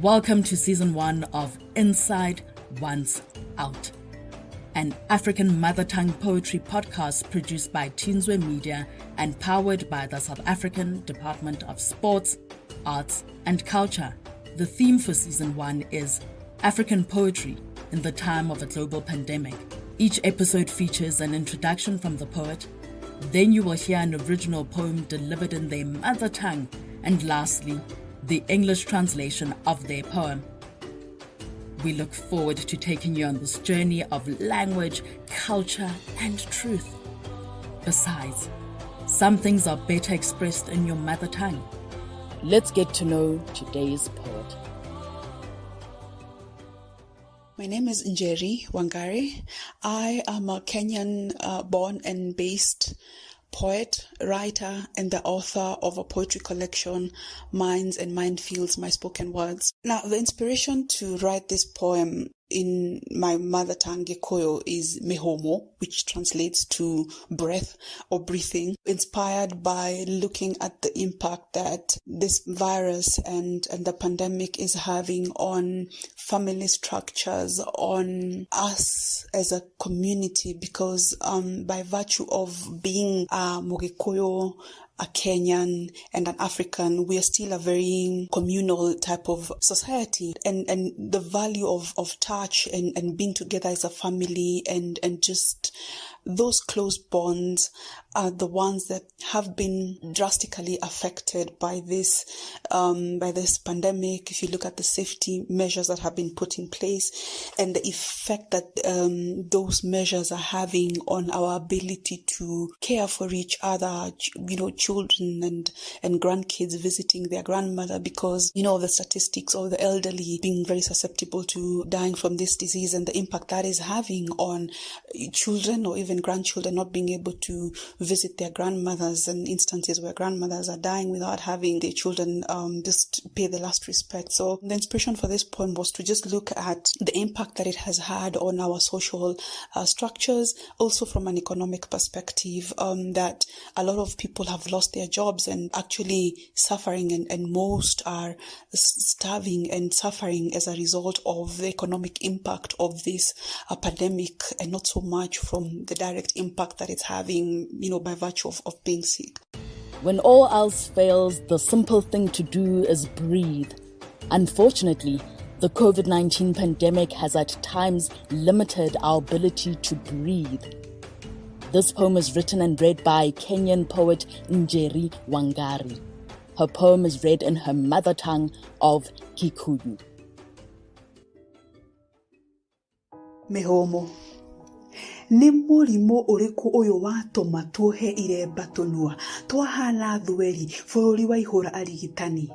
Welcome to Season 1 of Inside Once Out, an African mother tongue poetry podcast produced by Tinswe Media and powered by the South African Department of Sports, Arts and Culture. The theme for Season 1 is African Poetry in the Time of a Global Pandemic. Each episode features an introduction from the poet, then you will hear an original poem delivered in their mother tongue, and lastly, the English translation of their poem. We look forward to taking you on this journey of language, culture, and truth. Besides, some things are better expressed in your mother tongue. Let's get to know today's poet. My name is Njeri Wangari. I am a Kenyan born and based poet, writer, and the author of a poetry collection, Minds and Minefields, My Spoken Words. Now, the inspiration to write this poem in my mother tongue, Gĩkũyũ, is Mĩhũmũ, which translates to breath or breathing, inspired by looking at the impact that this virus and the pandemic is having on family structures, on us as a community, because by virtue of being a Mugikuyu, a Kenyan and an African, we are still a very communal type of society, and the value of touch and being together as a family and just those close bonds are the ones that have been drastically affected by this pandemic. If you look at the safety measures that have been put in place and the effect that those measures are having on our ability to care for each other, children and grandkids visiting their grandmother, because the statistics of the elderly being very susceptible to dying from this disease and the impact that is having on children or even grandchildren not being able to visit their grandmothers, and instances where grandmothers are dying without having their children just pay the last respect. So the inspiration for this poem was to just look at the impact that it has had on our social structures, also from an economic perspective, that a lot of people have lost their jobs and actually suffering, and most are starving and suffering as a result of the economic impact of this pandemic, and not so much from the direct impact that it's having, by virtue of being sick. When all else fails, the simple thing to do is breathe. Unfortunately, the COVID-19 pandemic has at times limited our ability to breathe. This poem is written and read by Kenyan poet Njeri Wangari. Her poem is read in her mother tongue of Kikuyu. Mĩhũmũ. Nĩ mũrimũ ũrĩkũ ũyũ watũma tuohe iremba tũnua twahana thweri bũrũri wa ihũra arigitani?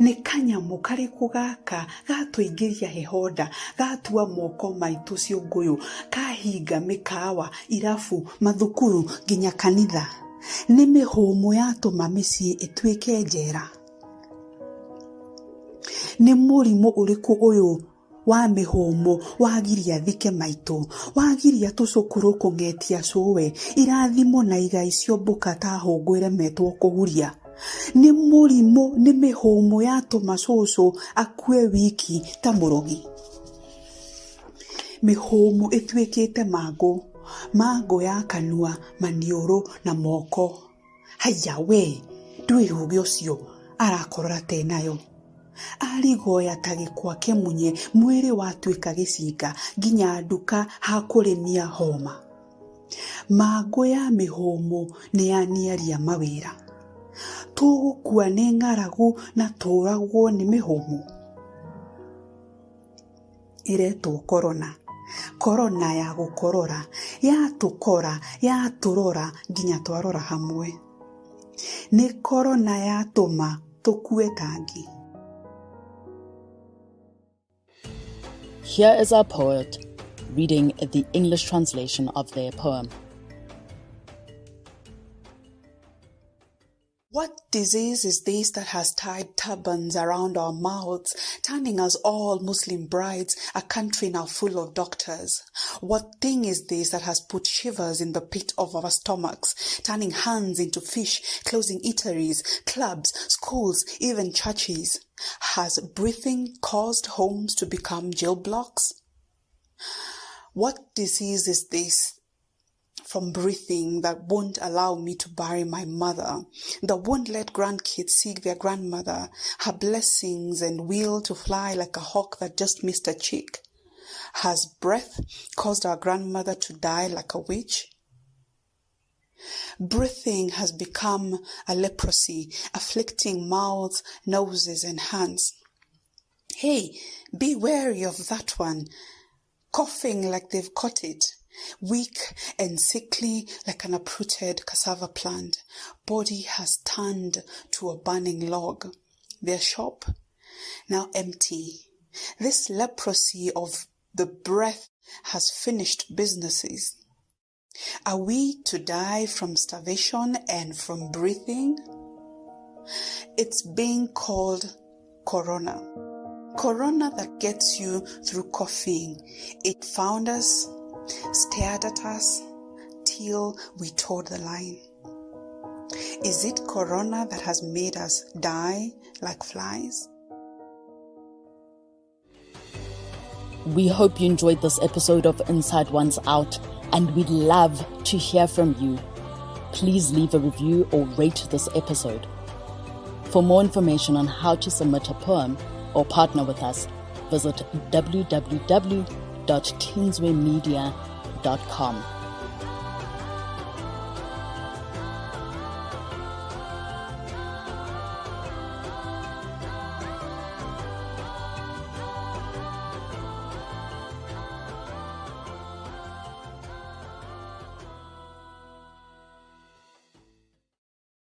Nĩ kanyamũ karĩkũ gaka gatũingĩria hehoda gatua moko maitũ ciũngũyũ kahinga mĩkawa irabu mathukuru nginya kanitha? Nĩ mĩhũmũ yatũma mĩciĩ ĩtuĩke njera? Nĩ mũrimũ ũrĩkũ ũyũ wa mĩhũmũ wagiria thike maitũ, wagiria tũcũkũrũ kũng'etia cũwe, irathimo na igai ciũmbũka ta hũngũ iremetwo kũhuria? Nĩ mũrimũ, nĩ mĩhũmũ yatũma cũcũ akue wiki ta mũrogi? Mĩhũmũ ĩtuĩkĩte mangũ ya kanua, maniũrũ na moko. Haya we, ndwĩhũge ũcio arakorora tenayo. Arigoya ta gĩkwa kĩmunye, mwĩrĩ watuĩka gĩcinga nginya nduka hakũrĩmia homa. Mangũ ya mĩhũmũ nĩ yaniaria mawĩra. Tũgũkua nĩ ng'aragu na tũragwo nĩ mĩhũmũ. Ĩretwo Korona ya gũkorora, yatũkora, yatũrora nginya twarora hamwe. Nĩ Korona yatũma tũkue tangi. Here is our poet reading the English translation of their poem. What disease is this that has tied turbans around our mouths, turning us all Muslim brides, a country now full of doctors? What thing is this that has put shivers in the pit of our stomachs, turning hands into fish, closing eateries, clubs, schools, even churches? Has breathing caused homes to become jail blocks? What disease is this from breathing that won't allow me to bury my mother, that won't let grandkids seek their grandmother, her blessings and will to fly like a hawk that just missed a chick? Has breath caused our grandmother to die like a witch? Breathing has become a leprosy, afflicting mouths, noses, and hands. Hey, be wary of that one, coughing like they've caught it. Weak and sickly like an uprooted cassava plant, body has turned to a burning log. Their shop, now empty. This leprosy of the breath has finished businesses. Are we to die from starvation and from breathing? It's being called Korona. Korona that gets you through coughing. It found us, stared at us till we towed the line. Is it Korona that has made us die like flies? We hope you enjoyed this episode of Inside One's Out, and we'd love to hear from you. Please leave a review or rate this episode. For more information on how to submit a poem or partner with us, visit www.kingswaymedia.com.